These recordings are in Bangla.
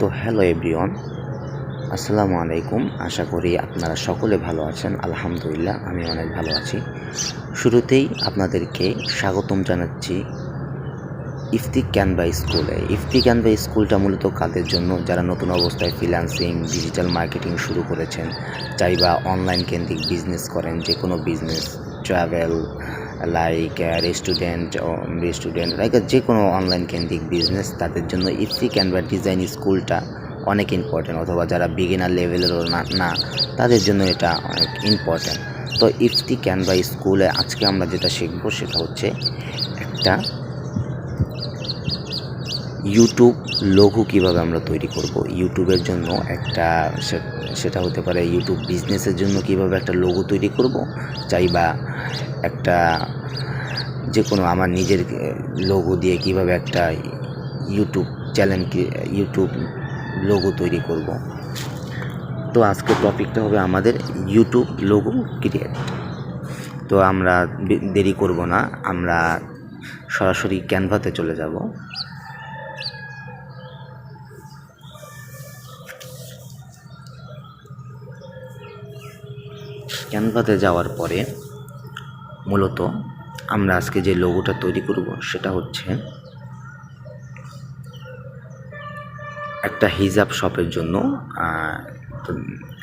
তো হ্যালো এভরিওয়ান, আসসালামু আলাইকুম। আশা করি আপনারা সকলে ভালো আছেন। আলহামদুলিল্লাহ আমি অনেক ভালো আছি। শুরুতেই আপনাদেরকে স্বাগতম জানাচ্ছি ইফতি ক্যানভা স্কুলে। ইফতি ক্যানভা স্কুলটা মূলত কাদের জন্য? যারা নতুন অবস্থায় ফ্রিল্যান্সিং, ডিজিটাল মার্কেটিং শুরু করেছেন, চাইবা অনলাইন কেন্দ্রিক বিজনেস করেন, যে কোনো business, travel, like restaurant like যে কোনো অনলাইন কেন্দ্রিক বিজনেস, তাদের জন্য ইফতি ক্যানভা ডিজাইন স্কুলটা অনেক ইম্পর্ট্যান্ট। অথবা যারা বিগিনার লেভেলেরও না তাদের জন্য এটা অনেক ইম্পর্ট্যান্ট। তো ইফতি ক্যানভা স্কুলে আজকে আমরা যেটা শিখবো সেটা হচ্ছে একটা ইউটিউব লোগো কীভাবে আমরা তৈরি করব। ইউটিউবের জন্য একটা সেটা হতে পারে ইউটিউব বিজনেসের জন্য কীভাবে একটা লোগো তৈরি করব, চাইবা একটা যে কোনো আমার নিজের লোগো দিয়ে কীভাবে একটা ইউটিউব ইউটিউব লোগো তৈরি করব। তো আজকের টপিকটা হবে আমাদের ইউটিউব লোগো ক্রিয়েট। তো আমরা দেরি করব না, আমরা সরাসরি ক্যানভাতে চলে যাব। ক্যানভাতে যাওয়ার পরে মূলত আমরা আজকে যে লোগোটা তৈরি করব সেটা হচ্ছে একটা হিজাব শপের জন্য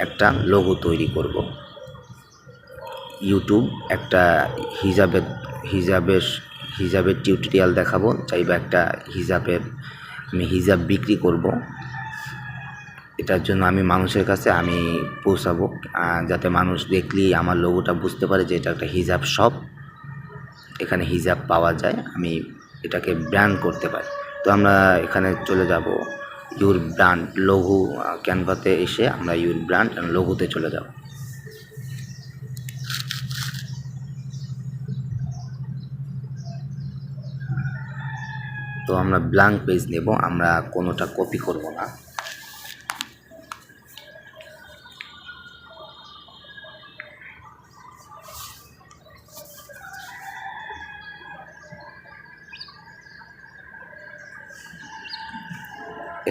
একটা লোগো তৈরি করব। ইউটিউব একটা হিজাবের টিউটোরিয়াল দেখাবো, চাইবা একটা আমি হিজাব বিক্রি করব। এটার জন্য আমি মানুষের কাছে পৌঁছাবো, যাতে মানুষ দেখলেই আমার লোগোটা বুঝতে পারে যে এটা একটা হিজাব শপ, এখানে হিজাব পাওয়া যায়, আমি এটাকে ব্র্যান্ড করতে পারি। তো আমরা এখানে চলে যাব ইউর ব্র্যান্ড লোগো। ক্যানভাতে এসে আমরা ইউর ব্র্যান্ড অ্যান্ড লোগোতে চলে যাব। তো আমরা ব্ল্যাঙ্ক পেজ নেব, আমরা কোনোটা কপি করব না।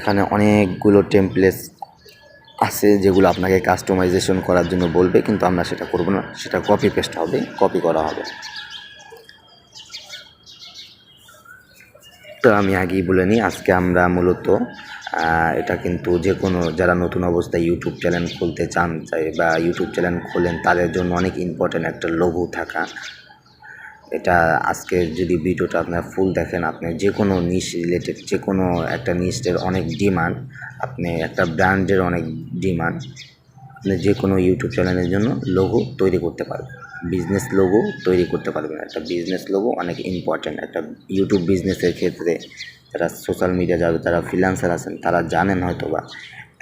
এখানে অনেকগুলো টেমপ্লেটস আছে যেগুলো আপনাকে কাস্টমাইজেশন করার জন্য বলবে, কিন্তু আমরা সেটা করব না, সেটা কপি পেস্ট হবে, কপি করা হবে। তো আমি আগেই বলে নিই, আজকে আমরা মূলত এটা কিন্তু যে কোনো যারা নতুন অবস্থায় ইউটিউব চ্যানেল খুলতে চান বা ইউটিউব চ্যানেল খোলেন তাদের জন্য অনেক ইম্পর্ট্যান্ট একটা লোগো থাকা। এটা আজকে যদি ভিডিওটা আপনার ফুল দেখেন, আপনি যে কোনো নিশ রিলেটেড যে কোনো একটা নিশের অনেক ডিমান্ড, আপনি একটা ব্র্যান্ডের অনেক ডিমান্ড, আপনি যে কোনো ইউটিউব চ্যানেলের জন্য লোগো তৈরি করতে পারবেন, বিজনেস লোগো তৈরি করতে পারবেন। একটা বিজনেস লোগো অনেক ইম্পর্ট্যান্ট একটা ইউটিউব বিজনেসের ক্ষেত্রে। যারা সোশ্যাল মিডিয়া যারা ফ্রিল্যান্সার আছেন তারা জানেন হয়তো বা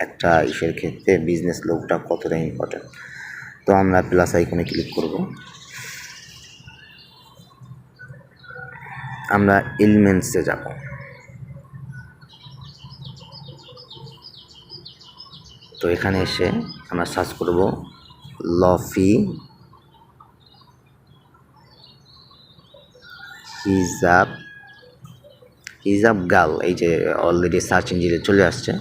একটা ইসের ক্ষেত্রে বিজনেস লোগোটা কতটা ইম্পর্ট্যান্ট। তো আমরা প্লাস আইকনে ক্লিক করব, আমরা এলিমেন্টসে যাব। তো এখানে এসে আমরা সার্চ করব লফি হিজাব গার্ল। এই যে অলরেডি সার্চ ইঞ্জিনে চলে আসছে।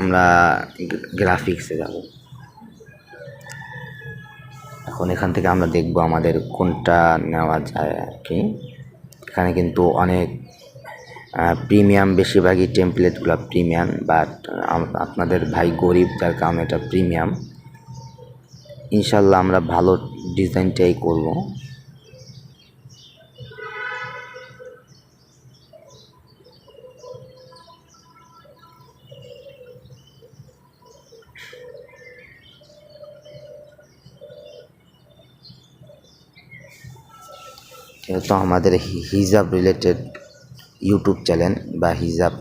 আমরা গ্রাফিক্সে যাব। এখন এখান থেকে আমরা দেখব আমাদের কোনটা নেওয়া যায় আর কি। এখানে কিন্তু অনেক প্রিমিয়াম, বেশিরভাগই টেমপ্লেটগুলো প্রিমিয়াম, বাট আপনাদের ভাই গরিব, যার কারণে এটা প্রিমিয়াম। ইনশাল্লাহ আমরা ভালো ডিজাইনটাই করব। যেহেতু আমাদের হিজাব রিলেটেড ইউটিউব চ্যানেল বা হিজাব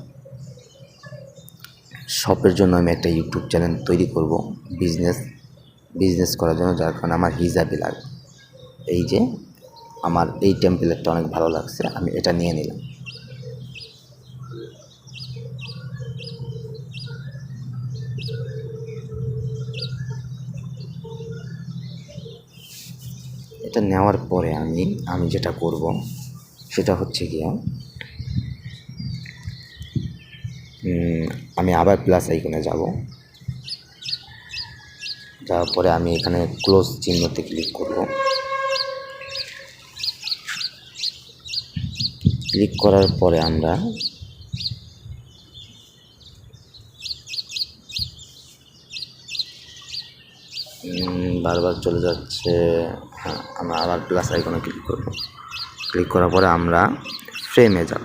শপের জন্য আমি একটা ইউটিউব চ্যানেল তৈরি করব বিজনেস করার জন্য, যার কারণে আমার হিজাবই লাগবে। এই যে আমার এই টেমপ্লেটটা অনেক ভালো লাগছে, আমি এটা নিয়ে নিলাম। এটা নেওয়ার পরে আমি যেটা করব, সেটা হচ্ছে গিয়া আমি আবার প্লাস আইকনে যাব। যাওয়ার পরে আমি এখানে ক্লোজ চিহ্নতে ক্লিক করব। ক্লিক করার পরে আমরা বারবার চলে যাচ্ছে। হ্যাঁ, আমরা আবার প্লাস আইকনে ক্লিক করব। ক্লিক করার পরে আমরা ফ্রেমে যাব।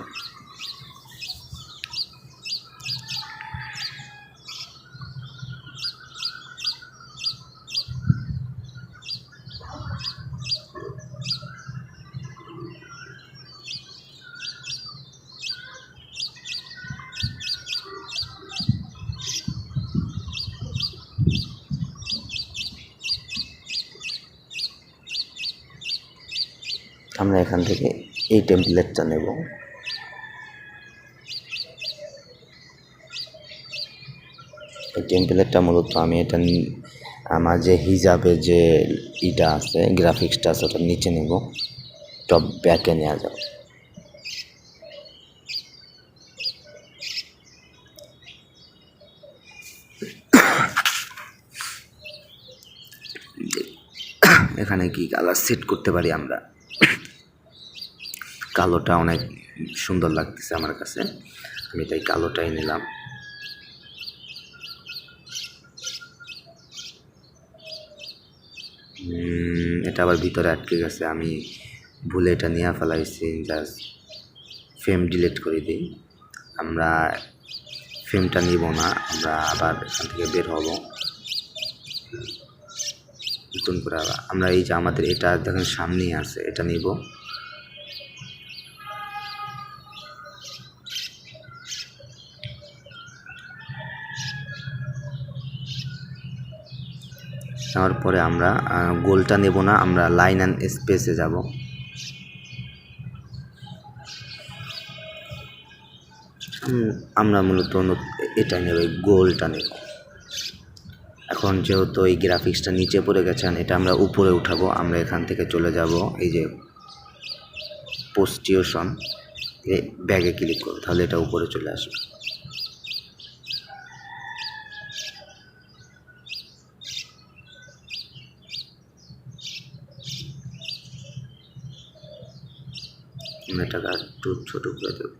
আমরা এখান থেকে এই টেমপ্লেটটা নেব। এই টেমপ্লেটটা মূলত আমি এটা আমার যে হিজাবের যে ইটা আছে, গ্রাফিক্সটা আছে, ওটা নিচে নেব, টপ ব্যাকে নেওয়া যাবে। এখানে কি কালার সেট করতে পারি আমরা? কালোটা অনেক সুন্দর লাগতেছে আমার কাছে, আমি তাই কালোটাই নিলাম। এটা আবার ভিতরে আটকে গেছে, আমি ভুলে এটা নিয়ে ফেলাইছি। জাস্ট ফ্রেম ডিলিট করে দিই। আমরা ফ্রেমটা নিব না, আমরা আবার এখান থেকে বের হব। নতুন করে আবার আমরা এই যে আমাদের এটা দেখেন সামনেই আছে, এটা নিব। নেওয়ার পরে আমরা গোলটা নেব না, আমরা লাইন অ্যান্ড স্পেসে যাব। আমরা মূলত এটা নেব, গোলটা নেব। এখন যেহেতু এই গ্রাফিক্সটা নিচে পড়ে গেছেন, এটা আমরা উপরে উঠাবো। আমরা এখান থেকে চলে যাব এই যে পোস্টিওশন, ব্যাগে ক্লিক করব, তাহলে এটা উপরে চলে আসবে। এটাকে একটু ছোট করে দেব।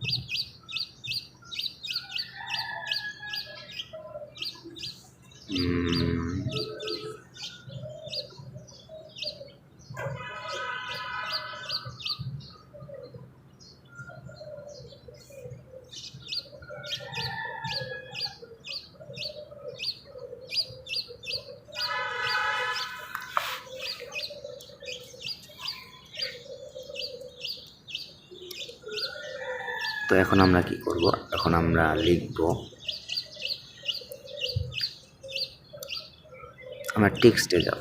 তো এখন আমরা কি করব? এখন আমরা লিখব, আমরা টেক্সটে যাব,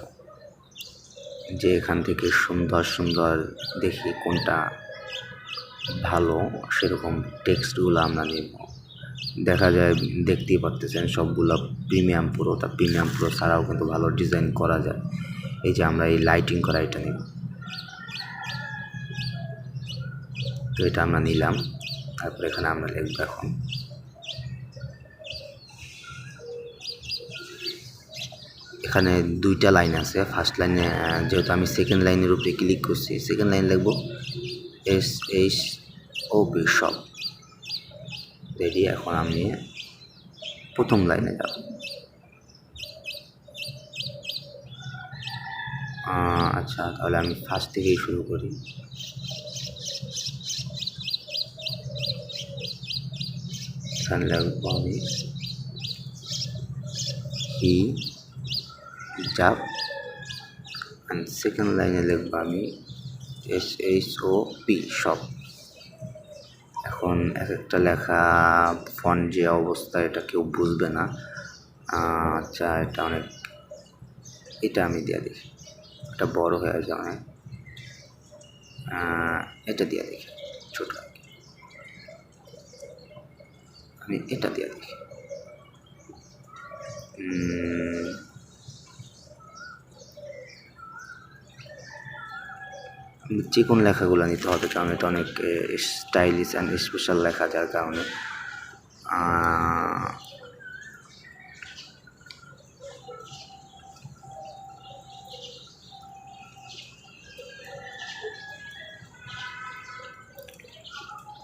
যে এখান থেকে সুন্দর সুন্দর দেখি কোনটা ভালো সেরকম টেক্সটগুলো আমরা নেব। দেখা যায়, দেখতেই পারতেছেন সবগুলো প্রিমিয়াম প্রো, তা প্রিমিয়াম প্রো ছাড়াও কিন্তু ভালো ডিজাইন করা যায়। এই যে আমরা এই লাইটিং করা এটা নেব, তো এটা আমরা নিলাম। তারপরে এখানে আমরা লিখব, এখন এখানে দুইটা লাইন আছে। ফার্স্ট লাইনে যেহেতু আমি সেকেন্ড লাইনের উপরে ক্লিক করছি, সেকেন্ড লাইন লিখব SHOP শপ, রেডি। এখন আমি প্রথম লাইনে যাব। আচ্ছা, তাহলে আমি ফার্স্ট থেকেই শুরু করি। এখানে লিখব আমি hijab, অ্যান্ড সেকেন্ড লাইনে লিখব আমি SHOP শপ। এখন এক একটা লেখা ফন্ট যে অবস্থা, এটা কেউ বুঝবে না। আচ্ছা, এটা অনেক, এটা আমি দিয়ে দেখি, এটা বড় হয়ে যায় অনেক। এটা দিয়ে দেখি ছোট, আমি এটা দিয়ে দেখি। চিকন লেখাগুলো নিতে হবে, কারণ এটা অনেক স্টাইলিশ অ্যান্ড স্পেশাল লেখা, যার কারণে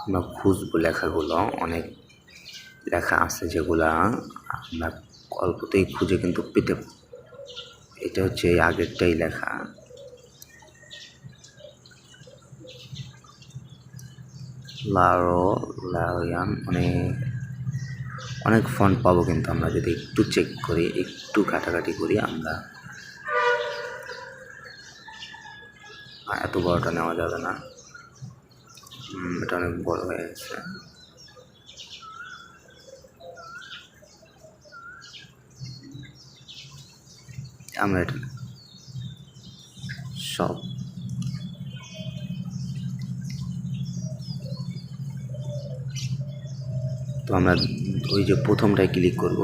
আমরা খুঁজবো লেখাগুলো। অনেক লেখা আছে যেগুলা আমরা অল্পতেই খুঁজে কিন্তু পেতে। এটা হচ্ছে আগেরটাই লেখা। লারিয়ান অনেক ফন্ট পাবো, কিন্তু আমরা যদি একটু চেক করি, একটু ঘাটাঘাটি করি, আমরা এত বড়টা নেওয়া যাবে না, এটা অনেক বড় হয়ে গেছে। আমরা এটা সব তো আমরা ওই যে প্রথমটায় ক্লিক করব,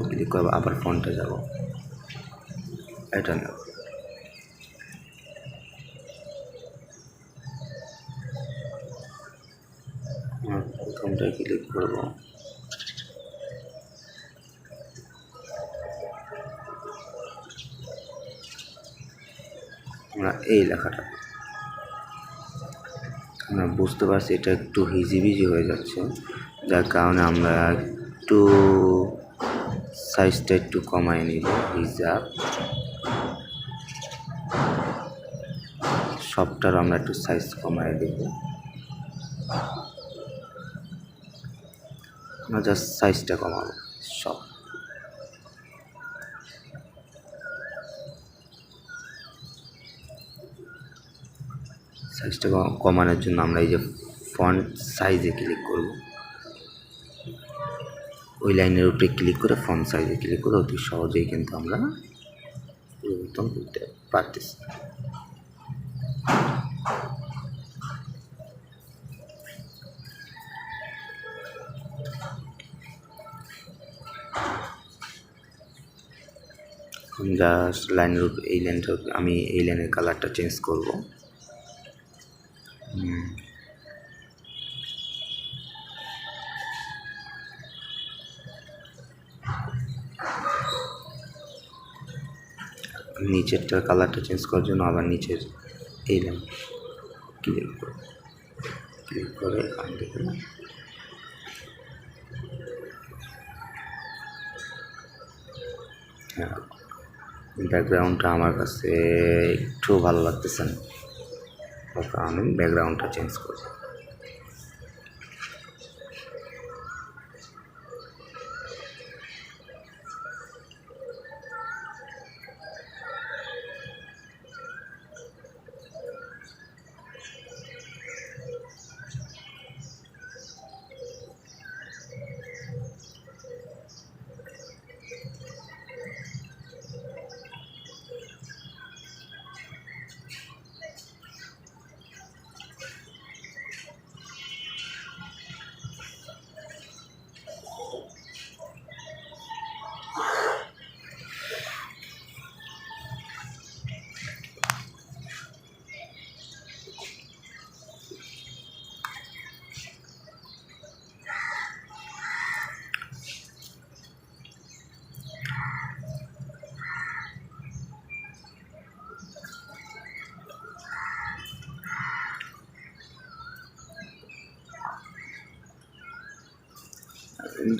আবার ফন্টে যাব, এটা নেব। প্রথমটায় ক্লিক করব, আমরা এই লেখাটা আমরা বুঝতে পারছি এটা একটু হিজিবিজি হয়ে যাচ্ছে, যার কারণে আমরা একটু সাইজটা একটু কমায় নিব। হিজাব সবটার আমরা একটু সাইজ কমায় দেব। আমরা জাস্ট সাইজটা কমাবো সব। সাইজটা কমানোর জন্য আমরা এই যে ফন্ট সাইজে ক্লিক করব, ওই লাইনের উপরে ক্লিক করে ফন্ট সাইজে ক্লিক করে অতি সহজেই কিন্তু আমরা পরিবর্তন করতে পারতেছি। জাস্ট লাইনের উপরে এই লাইনটা আমি এই লাইনের কালারটা চেঞ্জ করব। নিচেরটার কালারটা চেঞ্জ করার জন্য আবার নিচের এই লাইন ক্লিক করে দেখুন ব্যাকগ্রাউন্ডটা আমার কাছে একটু ভালো লাগতেছে না, কারণ আমি ব্যাকগ্রাউন্ডটা চেঞ্জ করব।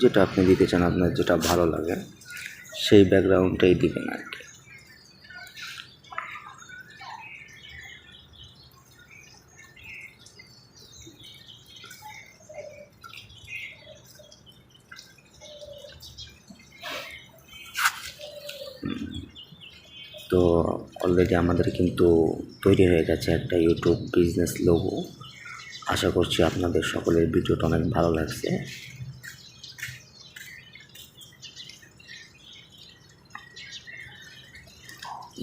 যেটা আপনি দিতে চান, আপনার যেটা ভালো লাগে সেই ব্যাকগ্রাউন্ডটাই দিবেন আর কি। তো অলরেডি আমাদের কিন্তু তৈরি হয়ে গেছে একটা ইউটিউব বিজনেস লোগো। আশা করছি আপনাদের সকলের ভিডিওটা অনেক ভালো লাগছে।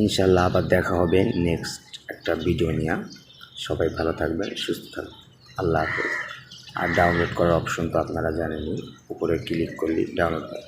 ইনশাল্লাহ আবার দেখা হবে নেক্সট একটা ভিডিও নিয়ে। সবাই ভালো থাকবেন, সুস্থ থাকবেন। আল্লাহ হাফেজ। আর ডাউনলোড করার অপশন তো আপনারা জানেনই, উপরে ক্লিক করলেই ডাউনলোড হয়।